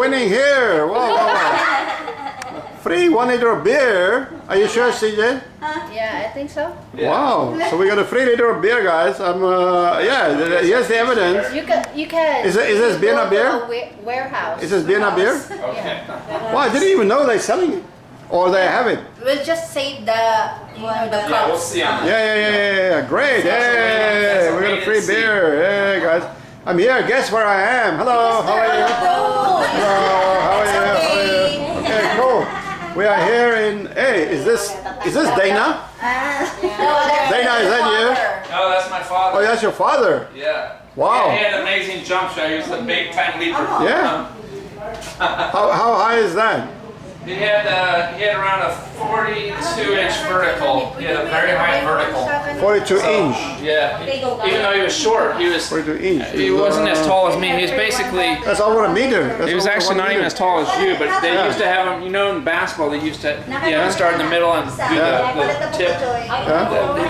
winning here. Whoa, whoa. Free 1 liter of beer. Are you sure, CJ? Yeah, I think so. Wow. So we got a free liter of beer, guys. Yeah, here's the evidence. You can. Is this beer a beer? Warehouse. Is this beer a beer? Okay. Well, I didn't even know they're selling it. Or they have it. We'll just save the Yeah, we'll see on that. Yeah. Great. Hey, we got a free beer. Hey, guys. I'm here. Guess where I am? Hello. How are you? Hello. How are you? Okay, cool. We are here in. Hey, is this Dana? Dana, is that you? No, that's my father. Oh, that's your father. Yeah. Wow. Yeah, he had an amazing jump shot. He was the big time leaper. Yeah. How high is that? He had around a 42-inch vertical. He had a very high vertical. 42 inch. Yeah. Even though he was short, he 42 inch. he wasn't as tall as me. He was basically. That's over a meter. He was actually not even as tall as you, but they used to have him. You know, in basketball, they used to start in the middle and do the tip.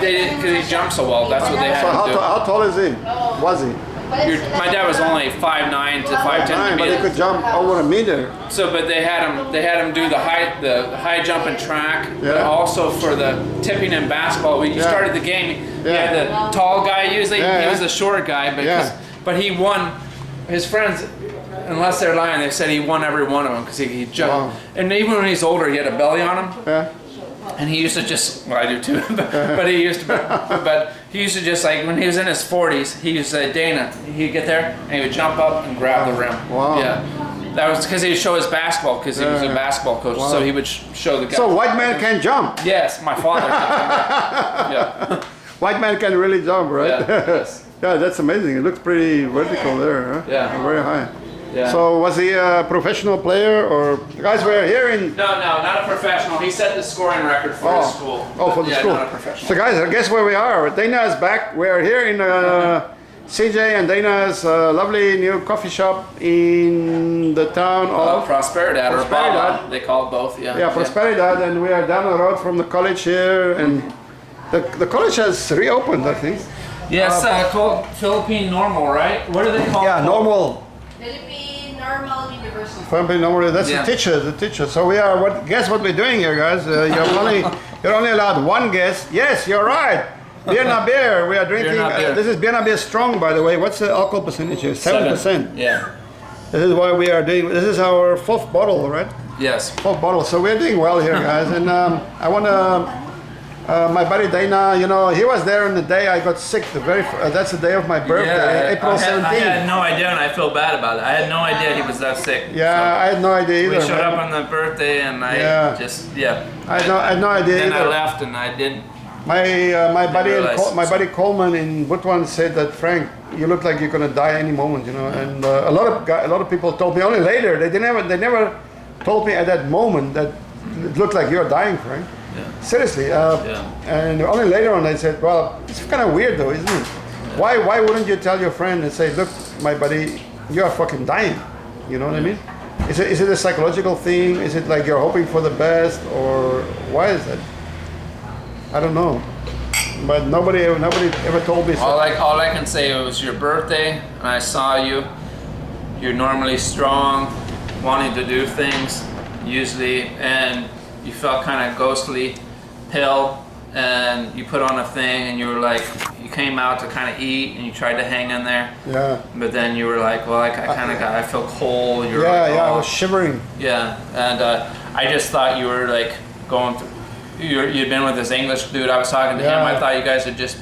They did because he jumped so well. That's what they had So him do. how tall is he? Was he? My dad was only 5'9" to 5'10". But he could jump over a meter. So, but they had him do the high jump and track, but also for the tipping in basketball. When you started the game, you had the tall guy usually. He was the short guy, but he won. His friends, unless they're lying, they said he won every one of them because he jumped. Wow. And even when he's older, he had a belly on him. Yeah. And he used to just, well, I do too, but he used to just like, when he was in his 40s, he used to say, Dana, he'd get there and he would jump up and grab the rim. Wow. Yeah. That was because he would show his basketball, because he was a basketball coach, so he would show the guys. So white man can jump? Yes, my father can jump. Yeah. White man can really jump, right? Yeah, yes. Yeah, that's amazing. It looks pretty vertical there, huh? Yeah. Very high. Yeah. So was he a professional player, or guys we're here in? No, not a professional. He set the scoring record for his school. Oh, for the school. Not a professional. So guys, guess where we are? Dana is back. We are here in CJ and Dana's lovely new coffee shop in the town of Prosperidad, or Prosperidad. Bala. They call it both. Yeah. Yeah, Prosperidad, and we are down the road from the college here, and the college has reopened, I think. Yes, called Philippine Normal, right? What do they call it? Yeah, normal. Philippine Normal University. Philippine normal. That's the teacher. So we are. Guess what we're doing here, guys? You're only allowed one guest. Yes, you're right. Beer na beer. We are drinking. This is beer na beer strong, by the way. What's the alcohol percentage here? 7%. Yeah. This is why we are doing. This is our 4th bottle, right? Yes. 4th bottle. So we're doing well here, guys. And I want to. My buddy Dana, you know, he was there on the day I got sick. That's the day of my birthday, April 17th. I had no idea, and I feel bad about it. I had no idea he was that sick. Yeah, so I had no idea either. We showed up on the birthday, and I I had no idea then either. I left, and I didn't. My buddy Coleman in Butuan said that, Frank, you look like you're gonna die any moment, you know. And a lot of people told me only later. They never told me at that moment that it looked like you're dying, Frank. Yeah. Seriously, and only later on they said, well, it's kind of weird though, isn't it? Yeah. Why wouldn't you tell your friend and say, look, my buddy, you're fucking dying, you know what I mean? Is it a psychological thing? Is it like you're hoping for the best, or why is that? I don't know, but nobody ever told me so. All I can say, it was your birthday, and I saw you. You're normally strong, wanting to do things, usually, and you felt kind of ghostly, pale, and you put on a thing, and you were like, you came out to kind of eat, and you tried to hang in there. Yeah. But then you were like, well, I feel cold. You were I was shivering. Yeah, and I just thought you were like going through. You'd been with this English dude. I was talking to him. I thought you guys had just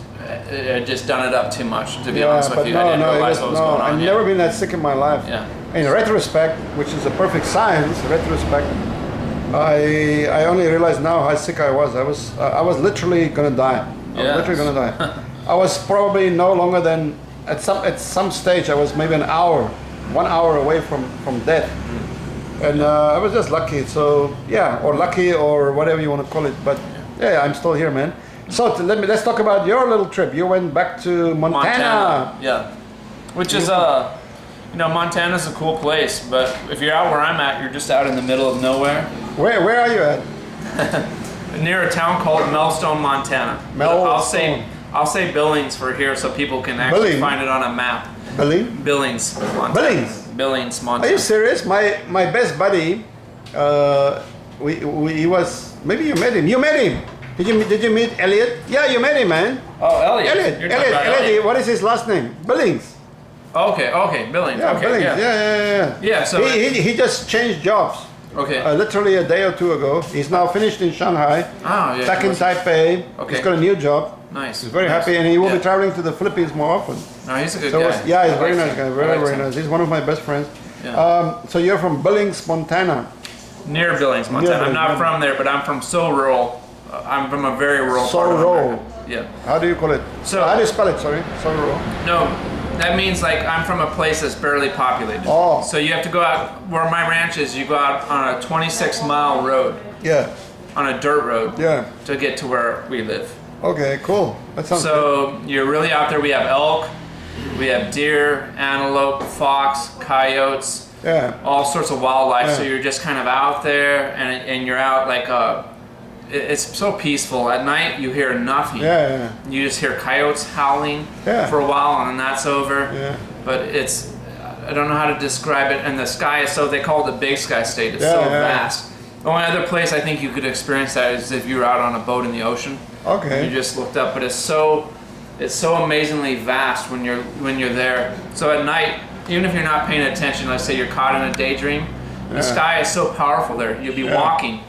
done it up too much. To be honest with you, I didn't realize what was going on. I've never been that sick in my life. Yeah. In retrospect, which is a perfect science, retrospect. I only realized now how sick I was. I was literally gonna die. I was literally gonna die. I was probably no longer than at some stage I was maybe 1 hour away from death. And I was just lucky. So yeah, or lucky, or whatever you want to call it. But yeah, I'm still here, man. So let's talk about your little trip. You went back to Montana. Yeah, which is Montana's a cool place, but if you're out where I'm at, you're just out in the middle of nowhere. Where are you at? Near a town called Melstone, Montana. I'll say Billings for here so people can actually find it on a map. Billings, Montana. Billings. Billings, Are you Montana. serious? My best buddy, he was, maybe you met him. You met him. Did you meet Elliot? Yeah, you met him, man. Oh, Elliot. Elliot. You're talking about Elliot. What is his last name? Billings. Okay, Billings. Yeah, okay, Billings. yeah. Yeah. Yeah, so he just changed jobs. okay. Literally a day or two ago. He's now finished in Shanghai. Oh, yeah. Back in Taipei. Okay. He's got a new job. Nice. He's very nice. happy, and he will Yeah. be traveling to the Philippines more often. No, he's a good So guy. he's a I very like nice him. guy. I Very like him. nice. He's one of my best friends. Yeah. So you're from Billings, Montana. Near Billings, Montana. I'm not Billings. from there, but I'm from so rural. I'm from a very rural So part of rural. America. Yeah. How do you call it? So- how do you spell it? Sorry. So rural. No, that means like I'm from a place that's barely populated. Oh. So you have to go out where my ranch is. You go out on a 26-mile road, Yeah. on a dirt road, Yeah. to get to where we live. Okay. Cool. That sounds good. So you're really out there. We have elk, we have deer, antelope, fox, coyotes, Yeah. all sorts of wildlife. So Yeah. you're just kind of out there, and you're out like it's so peaceful. At night you hear nothing. Yeah. You just hear coyotes howling Yeah. for a while, and then that's over. Yeah. But it's, I don't know how to describe it. And the sky is so, they call it the Big Sky State. It's so Yeah. vast. The only other place I think you could experience that is if you were out on a boat in the ocean. Okay. You just looked up, but it's so amazingly vast when you're there. So at night, even if you're not paying attention, let's say you're caught in a daydream, Yeah. the sky is so powerful there. You'll be Yeah. walking,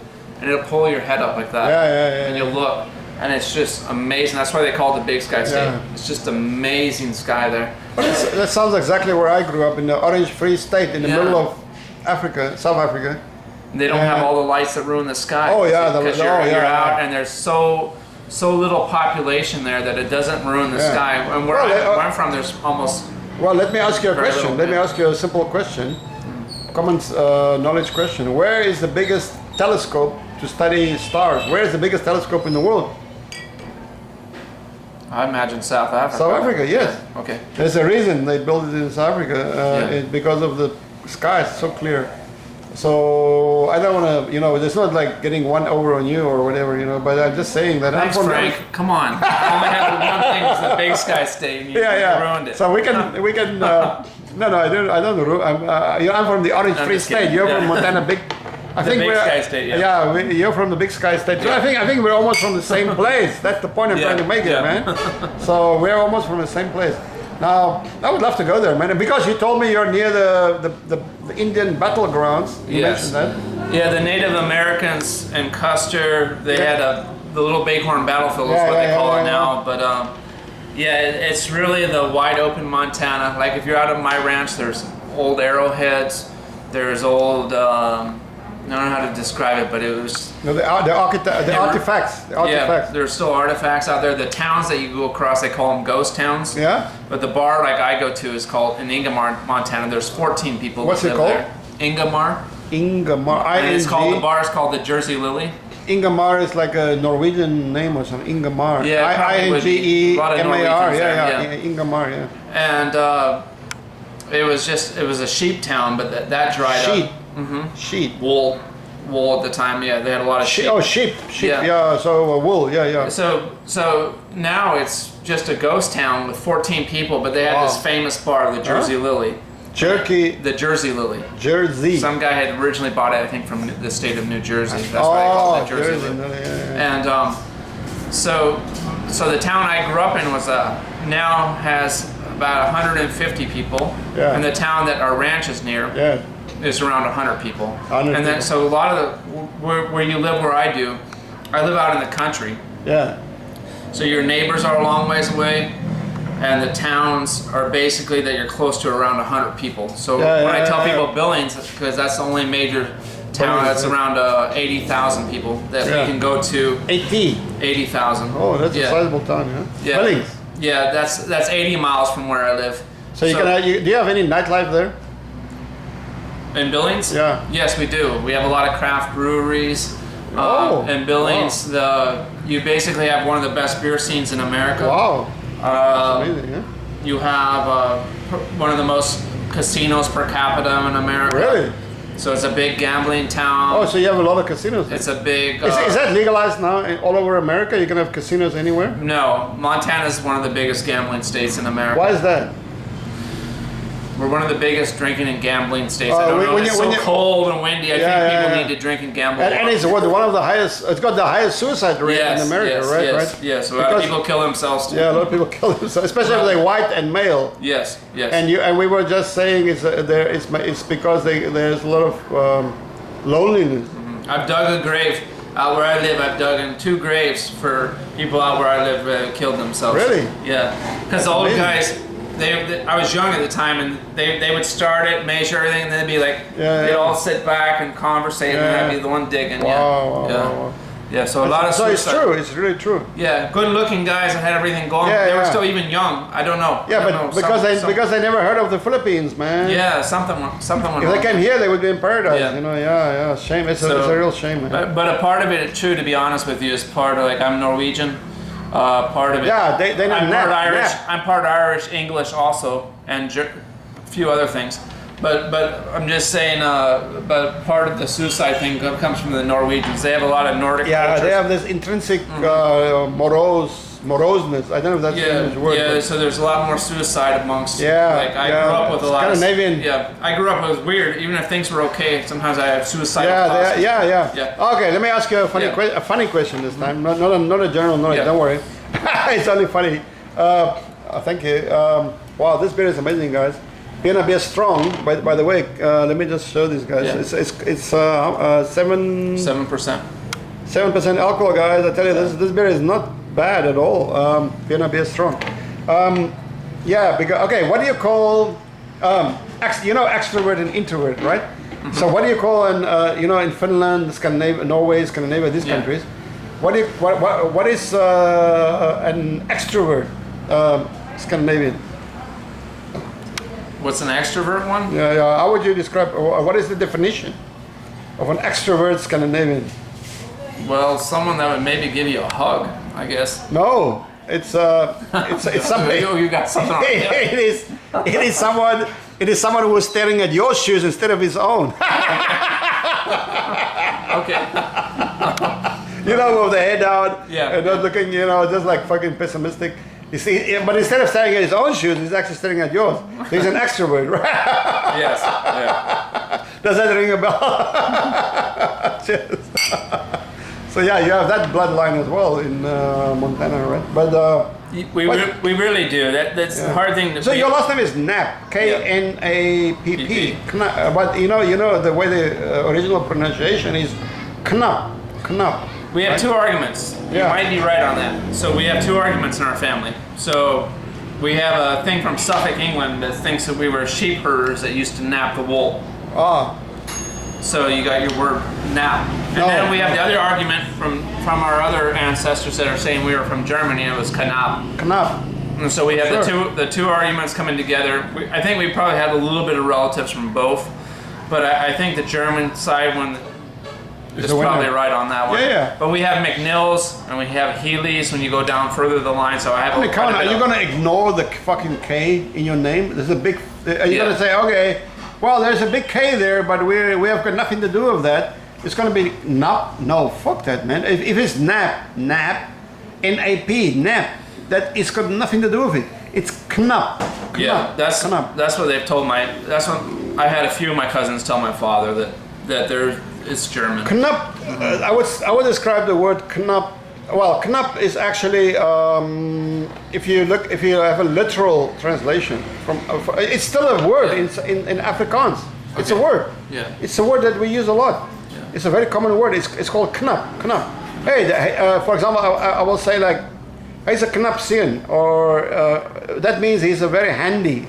and it'll pull your head up like that. Yeah. And you'll look, and it's just amazing. That's why they call it the Big Sky State. Yeah. It's just amazing sky there. That sounds exactly where I grew up, in the Orange Free State, in the Yeah. middle of Africa, South Africa. They don't have all the lights that ruin the sky. Oh, yeah, because you're out, and there's so little population there that it doesn't ruin the Yeah. sky. And where, Well, where I'm from, there's almost Well, let me ask you a Very question. little, Let me yeah. ask you a simple question. Common knowledge question. Where is the biggest telescope to study stars? Where is the biggest telescope in the world? I imagine South Africa. South Africa, yes. Okay. There's a reason they built it in South Africa. Yeah. It's because of the sky is so clear. So I don't want to, it's not like getting one over on you or whatever, but I'm just saying that Thanks, I'm from Frank. Come on. I only have one thing. It's the Big Sky State. And you ruined it. So we can. No, I don't. I'm from the Orange I'm Free just kidding. State. You're from Yeah. Montana, big. I think Big we're. Sky State, yeah. Yeah, you're from the Big Sky State. So Yeah. I think we're almost from the same place. That's the point I'm Yeah, trying to make yeah. it, man. So we're almost from the same place. Now I would love to go there, man, and because you told me you're near the Indian battlegrounds. You Yes. mentioned that. Yeah, the Native Americans in Custer, they had the Little Bighorn Battlefield is Yeah, what they yeah, call yeah, it yeah. now. But it's really the wide open Montana. Like if you're out of my ranch, there's old arrowheads. There's old, I don't know how to describe it, but it was. No, the artifacts. The Yeah, artifacts. there's still artifacts out there. The towns that you go across, they call them ghost towns. Yeah. But the bar like I go to is called in Ingomar, Montana. There's 14 people What's that it live called? there. Ingomar. Ingamar. And it's called, the ING. bar is called the Jersey Lily. Ingamar is like a Norwegian name or something. Ingamar. Yeah, it probably would be. A lot of INGEMAR. Norwegians Yeah. there, Ingamar. Yeah. And it was a sheep town, but that dried Sheep. up. Mm-hmm. Sheep. Wool at the time. Yeah, they had a lot of sheep. Oh, sheep. Yeah. Yeah. So wool. Yeah. So now it's just a ghost town with 14 people, but they had this Wow. famous bar, the Jersey Lily. Jerky. The Jersey Lily. Jersey. Some guy had originally bought it, I think, from the state of New Jersey. That's why they call it Jersey Lily. Yeah. And so the town I grew up in was now has about 150 people, Yeah. and the town that our ranch is near Yeah. is around 100 people. 100 and then people. so a lot of where you live, where I do, I live out in the country. Yeah. So your neighbors are a long ways away, and the towns are basically that you're close to around 100 people. So Yeah, when I tell yeah. people Billings, because that's the only major town Billings, that's yeah. around 80,000 people that Yeah. we can go to. 80,000. Oh, that's Yeah. a sizable town, huh? Yeah. Billings. Yeah, that's 80 miles from where I live. So do you have any nightlife there? In Billings? Yeah. Yes, we do. We have a lot of craft breweries. In Billings, you basically have one of the best beer scenes in America. Wow. Uh, Amazing, yeah. You have one of the most casinos per capita in America. Really? So it's a big gambling town. Oh, so you have a lot of casinos. It's a big. Is that legalized now all over America? You can have casinos anywhere? No, Montana is one of the biggest gambling states in America. Why is that? We're one of the biggest drinking and gambling states. I don't know. when It's you- so when you- cold and windy. I think people yeah. need to drink and gamble. And more. it's one of the highest. It's got the highest suicide rate in America, right? Yes, Right. yes. A lot of people kill themselves too. Yeah, a lot of people kill themselves, especially if they're white and male. Yes, yes. And we were just saying it's because there's a lot of loneliness. I've dug a grave out where I live. I've dug in 2 graves for people out where I live killed themselves. Really? Yeah. Because the old Amazing. guys, I was young at the time, and they would start it, measure everything, and then they'd be like, they'd all sit back and conversate, and I'd be the one digging. Wow. Yeah, so a lot of So it's suicide. true. It's really true. Yeah, good-looking guys that had everything going. Yeah, they were yeah. still even young. I don't know. Yeah, I don't but know. because they never heard of the Philippines, man. Yeah, something went If they wrong. came here, they would be in paradise. Yeah. You know, yeah. Shame. It's a real shame, man. But a part of it, too, to be honest with you, is part of, like, I'm Norwegian. Part of it. Yeah, they I'm nap, part Irish. nap. I'm part Irish, English also, and a few other things. But I'm just saying. But part of the suicide thing comes from the Norwegians. They have a lot of Nordic. Yeah, cultures. they have this intrinsic moroseness. I don't know if that's the English word. Yeah, but- so there's a lot more suicide amongst. Yeah, Like I yeah. grew up with a lot Scandinavian. Yeah, I grew up. It was weird. Even if things were okay, sometimes I have suicidal Yeah, thoughts. yeah. Okay, let me ask you a funny, Yeah. a funny question this time. Not a general knowledge. Yeah. Don't worry. It's only funny. Thank you. Wow, this beer is amazing, guys. Vienna Beer Strong. By the way, let me just show these guys. Yeah. It's 7% 7%. alcohol, guys. I tell you, this beer is not bad at all. Vienna Beer Strong. Yeah. Because okay, what do you call extrovert and introvert, right? So what do you call in Finland, Scandinavia, Norway, Scandinavia, these countries? What is an extrovert Scandinavian? What's an extrovert one? Yeah. How would you describe? What is the definition of an extrovert Scandinavian? Well, someone that would maybe give you a hug, I guess. No, it's somebody. You got something on It is someone who is staring at your shoes instead of his own. Okay. With the head down, Yeah. and not looking, just like fucking pessimistic. You see, but instead of staring at his own shoes, he's actually staring at yours. He's an extrovert, right? Yes. Yeah. Does that ring a bell? So yeah, you have that bloodline as well in Montana, right? But We really do. That's the hard thing. so your last name is Knapp, K-N-A-P-P. But you know the way the original pronunciation is Knapp. We have 2 arguments. You Yeah. might be right on that. So we have 2 arguments in our family. So we have a thing from Suffolk, England that thinks that we were sheep herders that used to nap the wool. Ah, So you got your word nap. And then we have the other argument from our other ancestors that are saying we were from Germany. It was Knapp. Knapp. And so we have Sure. the two arguments coming together. I think we probably had a little bit of relatives from both, but I think the German side one is the winner. probably right on that one. Yeah. But we have McNills and we have Healy's when you go down further the line. So I have. Hey, Colin, are you gonna ignore the fucking K in your name? There's a big. Are you gonna say, okay, well, there's a big K there, but we have got nothing to do with that. It's gonna be Knapp? No, fuck that, man. If it's Nap, N-A-P, Nap, that it's got nothing to do with it. It's Knapp. Yeah, that's what they've told that's what I had a few of my cousins tell my father that it's German. Knapp. I would describe the word Knapp. Well, Knapp is actually if you have a literal translation from it's still a word in Afrikaans. It's a word. Yeah. It's a word that we use a lot. Yeah. It's a very common word. It's called Knapp. Hey, for example, I will say like, he's a Knapsian, or that means he's a very handy.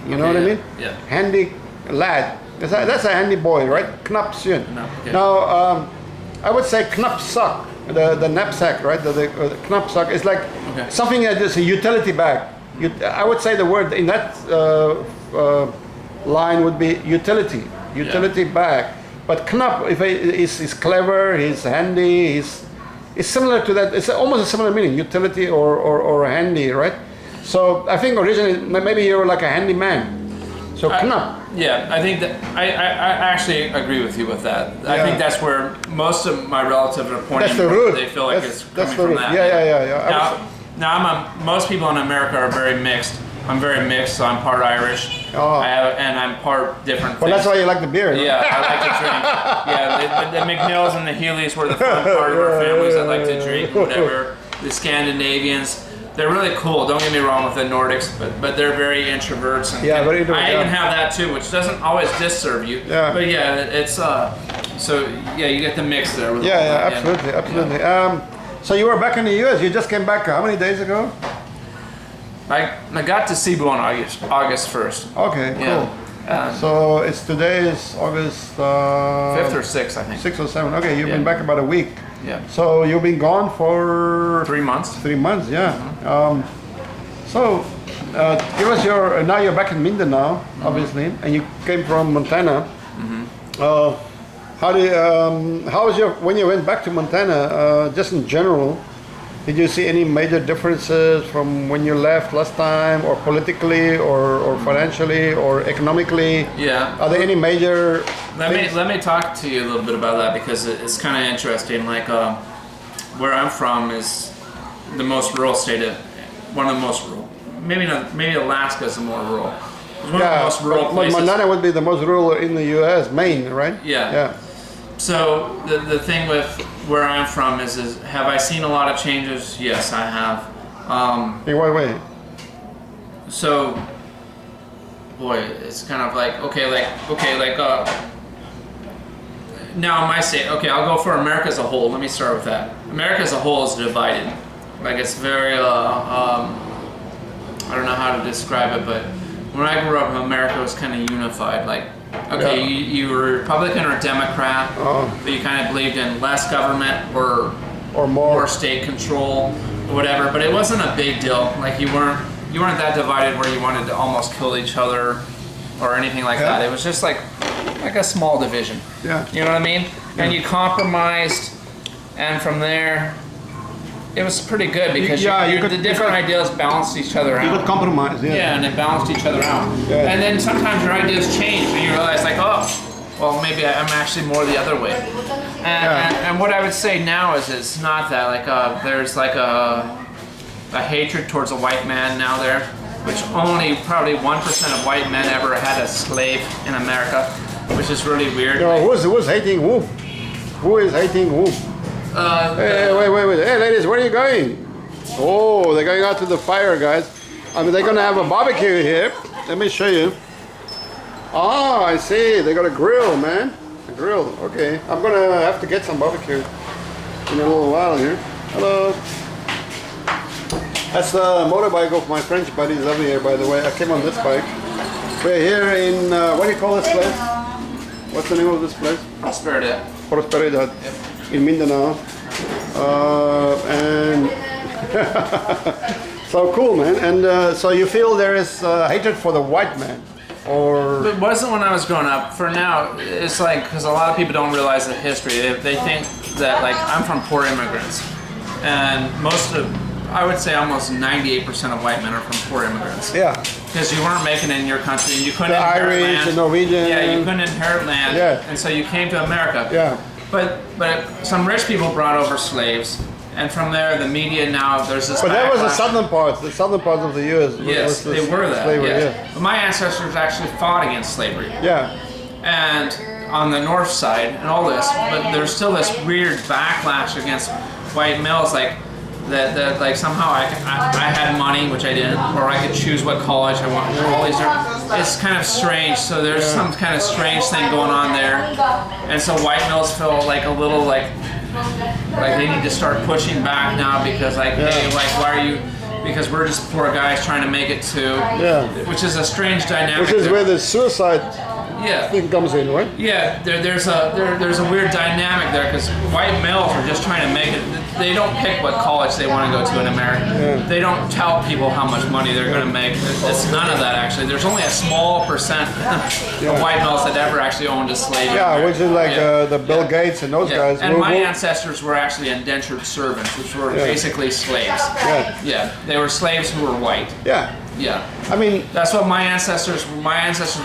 You know what I mean? Yeah. Handy lad. That's a handy boy, right? Knapsian. Okay. Now, I would say knapsack, the knapsack, right? The knapsack is like something that is a utility bag. I would say the word in that line would be utility bag. But Knapp, if he's clever, he's handy, it's similar to that. It's almost a similar meaning, utility or handy, right? So I think originally maybe you're like a handyman. So Knapp. Yeah, I think that I actually agree with you with that. I Yeah. think that's where most of my relatives are pointing. That's the root. They feel like That's it's coming the from root. that. Yeah. Now most people in America are very mixed. I'm very mixed, so I'm part Irish. Oh. And I'm part different Well, things. that's why you like the beer. Huh? Yeah, I like to drink. Yeah, the McNeils and the Healy's were the fun part of our families that like to drink, whatever. The Scandinavians, they're really cool. Don't get me wrong with the Nordics, but they're very introverts. And, Yeah, very introvert, I even yeah. have that too, which doesn't always disserve you. Yeah. But yeah, it's so yeah, you get the mix there. With all Yeah, that, absolutely, absolutely. So you were back in the U.S. You just came back how many days ago? I got to Cebu on August 1st. Okay, cool. Yeah. So it's today is August 5th or 6th, I think. 6 or 7. Okay, you've Yeah. been back about a week. Yeah. So you've been gone for 3 months. 3 months, yeah. So give us your. Now you're back in Mindanao, obviously, and you came from Montana. How was your when you went back to Montana? Just in general, did you see any major differences from when you left last time, or politically, or financially, or economically? Yeah. Are there any major? Let me talk to you a little bit about that because it's kind of interesting. Like where I'm from is the most rural state, one of the most rural. Maybe Alaska is the more rural. It's one of the most rural places. Montana would be the most rural in the U.S. Maine, right? Yeah. Yeah. So the thing with where I'm from is have I seen a lot of changes? Yes, I have. In what way? So, boy, it's kind of like now my state. Okay, I'll go for America as a whole. Let me start with that. America as a whole is divided. Like it's very I don't know how to describe it, but when I grew up, America was kind of unified. Like, okay, Yeah. you were Republican or Democrat, but you kind of believed in less government or more state control or whatever. But it wasn't a big deal. Like you weren't that divided where you wanted to almost kill each other or anything like that. It was just like a small division. Yeah. You know what I mean? And you compromised, and from there, it was pretty good because the different ideas balanced each other out. You could compromise, yeah. Yeah, and it balanced each other out. Yeah. And then sometimes your ideas change, and you realize like, oh, well, maybe I'm actually more the other way. And what I would say now is it's not that. Like there's like a hatred towards a white man now there, which only probably 1% of white men ever had a slave in America, which is really weird. Who's hating who? Who is hating who? Hey, wait. Hey, ladies, where are you going? Oh, they're going out to the fire, guys. I mean, they're going to have a barbecue here. Let me show you. Oh, I see. They got a grill, man. A grill. Okay. I'm going to have to get some barbecue in a little while here. Hello. That's the motorbike of my French buddies over here, by the way. I came on this bike. We're here in, what do you call this place? What's the name of this place? Prosperidad. Yep. In Mindanao, and so cool, man. And so you feel there is hatred for the white man, or It wasn't when I was growing up. For now, it's like because a lot of people don't realize the history. They think that like I'm from poor immigrants, and I would say almost 98% of white men are from poor immigrants. yeah, Because you weren't making it in your country, and you couldn't the inherit Irish, land. the Norwegian, Yeah, you couldn't inherit land, Yeah. and so you came to America. yeah, But some rich people brought over slaves, and from there the media now there's this. but that was the backlash. southern parts of the U.S. Yes, was they were that. slavery, Yes. But my ancestors actually fought against slavery, yeah, and on the north side and all this, but there's still this weird backlash against white males, like that like somehow I had money, which I didn't, or I could choose what college I want. All these it's kind of strange. So there's some kind of strange thing going on there, and so white males feel like a little like they need to start pushing back now because like hey, like why are you? Because we're just poor guys trying to make it too. Yeah. Which is a strange dynamic. which is where the suicide yeah. thing comes in, right? Yeah, there's a weird dynamic there because white males are just trying to make it. They don't pick what college they want to go to in America. Yeah. They don't tell people how much money they're going to make. It's none of that actually. There's only a small percent of white males that ever actually owned a slave. in Yeah, America. which is like the Bill Gates and those Yeah. guys. And my ancestors were actually indentured servants, which were basically slaves. Yeah. Yeah, they were slaves who were white. Yeah, Yeah. I mean, That's what my ancestors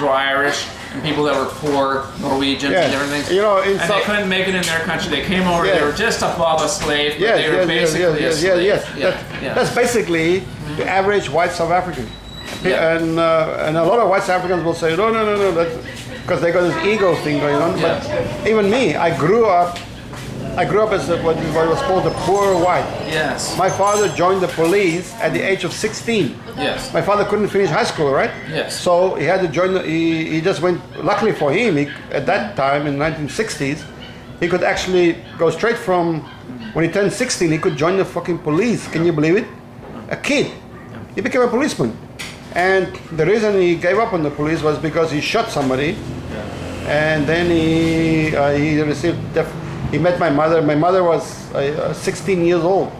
were Irish and people that were poor, Norwegians and different things. you know, in and they couldn't make it in their country. They came over, they were just above a slave, but they were basically a slave. That's basically the average white South African. Yeah. And a lot of West Africans will say, no, that's because they got this ego thing going on. Yeah. But even me, I grew up as what was called a poor white. Yes. My father joined the police at the age of 16. Yes. My father couldn't finish high school, right? Yes. So he had to join. He just went. Luckily for him, at that time in 1960s, he could actually go straight from when he turned 16. He could join the fucking police. Can you believe it? A kid. He became a policeman. And the reason he gave up on the police was because he shot somebody, and then he received. He met my mother. My mother was 16 years old.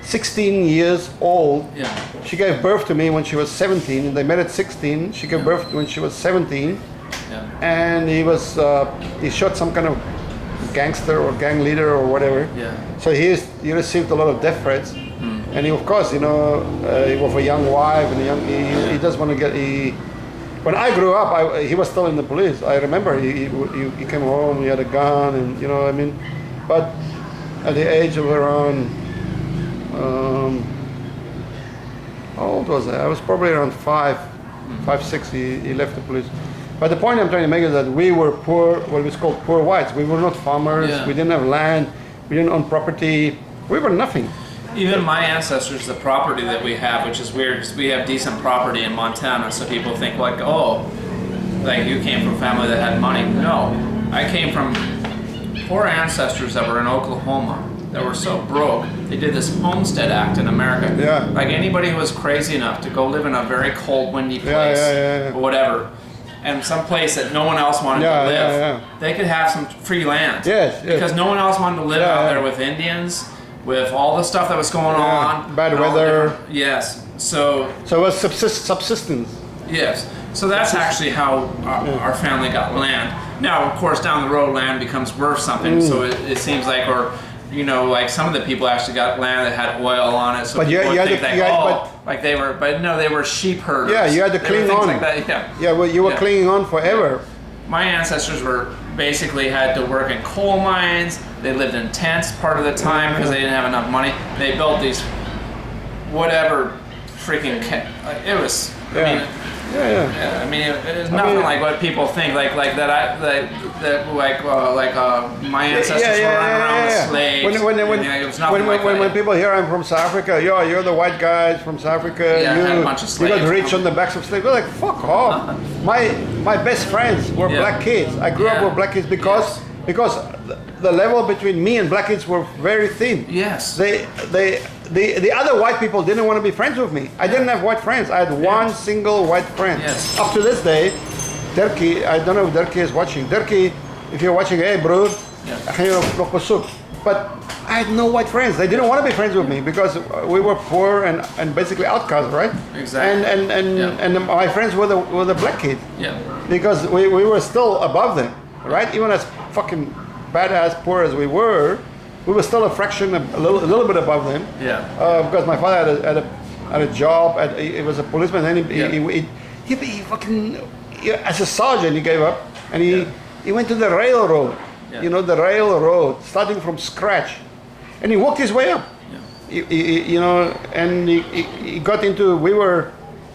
16 years old. Yeah. She gave birth to me when she was 17. And they met at 16. She gave birth when she was 17. Yeah. And he shot some kind of gangster or gang leader or whatever. Yeah. So he received a lot of death threats. And he, of course, he was a young wife and he just want to get. When I grew up, he was still in the police. I remember he came home, he had a gun, and I mean, but at the age of around, how old was I? I was probably around 5, 6. He left the police. But the point I'm trying to make is that we were poor, what was called poor whites. We were not farmers. Yeah. We didn't have land. We didn't own property. We were nothing. Even my ancestors, the property that we have, which is weird, because we have decent property in Montana, so people think like, oh, like you came from a family that had money. No, I came from poor ancestors that were in Oklahoma that were so broke. They did this Homestead Act in America. Yeah. Like anybody who was crazy enough to go live in a very cold, windy place Yeah. or whatever, and some place that no one else wanted to live, they could have some free land. Yes. Because no one else wanted to live out Yeah. there with Indians, with all the stuff that was going on. Bad and all the weather. different- Yes. So, So it was subsistence. yes. So that's actually how our family got land. Now, of course, down the road, land becomes worth something. So it seems like, or, like some of the people actually got land that had oil on it. So But people would think but they were, but no, they were sheep herders. Yeah, you had to They were cling things on. Like that. Yeah. Yeah, well, you were Yeah. clinging on forever. My ancestors were basically had to work in coal mines. They lived in tents part of the time because they didn't have enough money. They built these whatever freaking it was. Yeah. I mean, Yeah. I mean, it's nothing like what people think. Like my ancestors were running around with slaves. It was nothing like that. When people hear I'm from South Africa, you're the white guys from South Africa. Yeah, I had a bunch of You got slaves. rich on the backs of slaves. We're like, fuck off. My best friends were Yeah. black kids. I grew up Yeah. with black kids because the level between me and black kids were very thin. Yes. The other white people didn't want to be friends with me. I didn't have white friends. I had one single white friend. Yes. Up to this day, Dirkie, I don't know if Dirkie is watching. Dirkie, if you're watching, hey bro, but I had no white friends. They didn't want to be friends with me because we were poor and basically outcasts, right? Exactly. And my friends were the black kids. Yeah. Because we were still above them, right? Even as fucking badass poor as we were still a fraction, a little bit above them. Yeah. Because my father had a job. He was a policeman, and he fucking as a sergeant he gave up, and he went to the railroad. Yeah. The railroad, starting from scratch, and he worked his way up. Yeah. And he got into.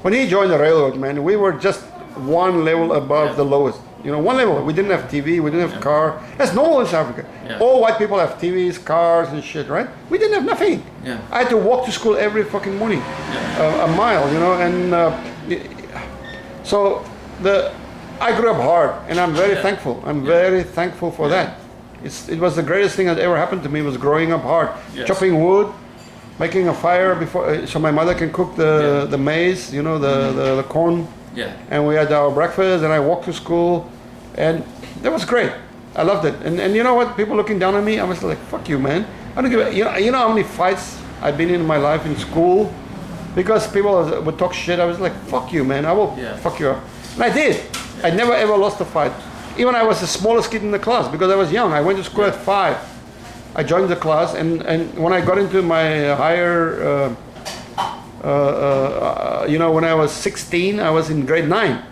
When he joined the railroad, man, we were just one level above the lowest. One level. We didn't have TV. We didn't have car. That's normal in South Africa. Yeah. All white people have TVs, cars, and shit, right? We didn't have nothing. Yeah. I had to walk to school every fucking morning, a mile, and so I grew up hard, and I'm very thankful. I'm very thankful for that. It was the greatest thing that ever happened to me was growing up hard, chopping wood, making a fire before so my mother can cook the maize, the corn. Yeah. And we had our breakfast, and I walked to school, and that was great. I loved it. And you know what? People looking down on me, I was like, fuck you, man. I don't give a, you know how many fights I've been in my life in school? Because people would talk shit, I was like, fuck you, man. I will fuck you up. And I did. I never ever lost a fight. Even I was the smallest kid in the class because I was young. I went to school at 5. I joined the class, and when I got into my higher, when I was 16, I was in grade 9.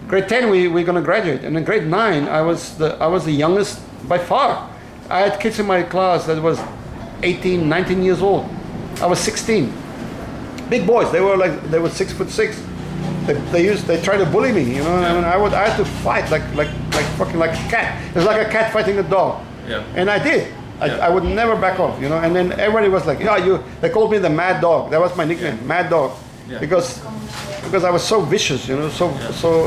Grade 10, we're gonna graduate, and in grade 9, I was the youngest by far. I had kids in my class that was 18, 19 years old. I was 16. Big boys. They were 6'6". they try to bully me, you know. And I had to fight like fucking like a cat. It was like a cat fighting a dog. Yeah. And I did. I would never back off, you know. And then everybody was like, yeah, they called me the Mad Dog. That was my nickname, Mad Dog, because I was so vicious, you know. So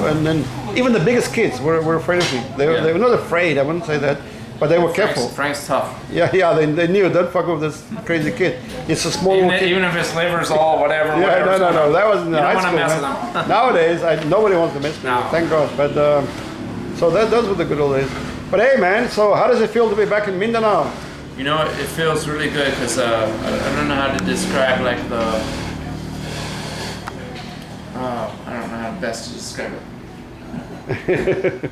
and then even the biggest kids were afraid of me. They were not afraid. I wouldn't say that. But they were careful. Frank's tough. Yeah, they knew, don't fuck with this crazy kid. It's a small kid. Even if his liver's all whatever. Yeah, no, that was in you don't high want to school. mess Man. with him. Nowadays, nobody wants to mess with me, thank God. But so those were the good old days. But hey, man, so how does it feel to be back in Mindanao? You know, it feels really good because I don't know how to describe like the. I don't know how best to describe it.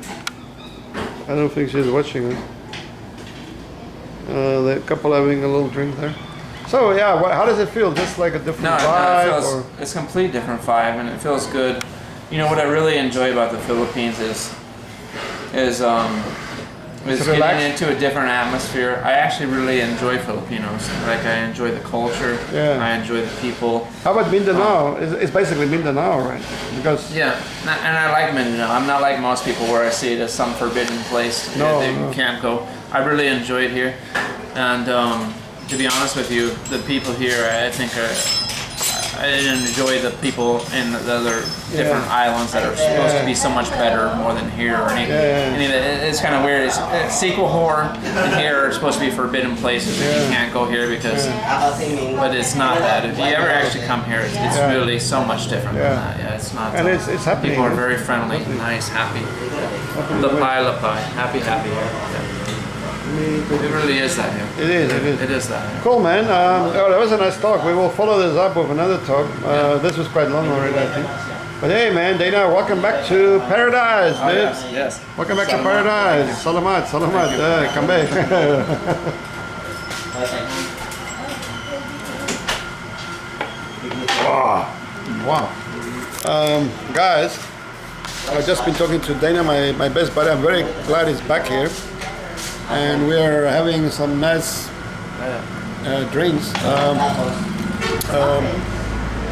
I don't think she's watching it. The couple having a little drink there. So yeah, how does it feel? Just like a different vibe? No, it feels, it's a complete different vibe, and it feels good. You know what I really enjoy about the Philippines is getting into a different atmosphere. I actually really enjoy Filipinos. Like I enjoy the culture. Yeah. I enjoy the people. How about Mindanao? It's basically Mindanao, right? Because yeah, and I like Mindanao. I'm not like most people where I see it as some forbidden place that you can't go. I really enjoy it here, and to be honest with you, the people here I think I enjoy the people in the other different islands that are supposed to be so much better more than here or anything. It's kind of weird. It's sequel horror, and here are supposed to be forbidden places that you can't go here because, but it's not that. If you ever actually come here, it's really so much different than that. Yeah, it's not. And it's happening. People are very friendly, nice, happy. Lapai, happy here. Yeah. It really is that here. It is that here. Cool, man. That was a nice talk. We will follow this up with another talk. This was quite long already, I think. But hey, man, Dana, welcome back to paradise, dude. Yes. Welcome back to paradise. Salamat. Come back. Wow. Guys, I've just been talking to Dana, my best buddy. I'm very glad he's back here. And we are having some nice drinks.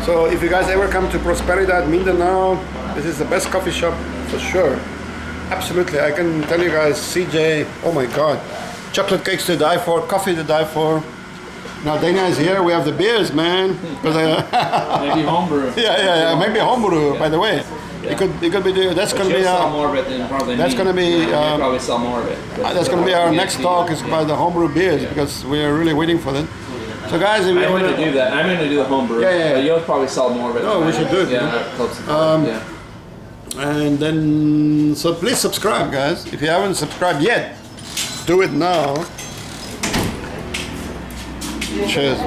So if you guys ever come to Prosperidad, Mindanao, this is the best coffee shop for sure. Absolutely, I can tell you guys, CJ, oh my God. Chocolate cakes to die for, coffee to die for. Now Dana is here, we have the beers, man. Maybe homebrew. Yeah, maybe homebrew, by the way. It could be that's going to be sell more of it than probably that's going to be probably sell more of it. That's going to be our next talk is about the homebrew beers because we are really waiting for them. So guys, if I'm going to do that. I'm going to do the homebrew. Yeah. But you'll probably sell more of it. No, we should do it. Yeah. And then so please subscribe, guys. If you haven't subscribed yet, do it now. Cheers.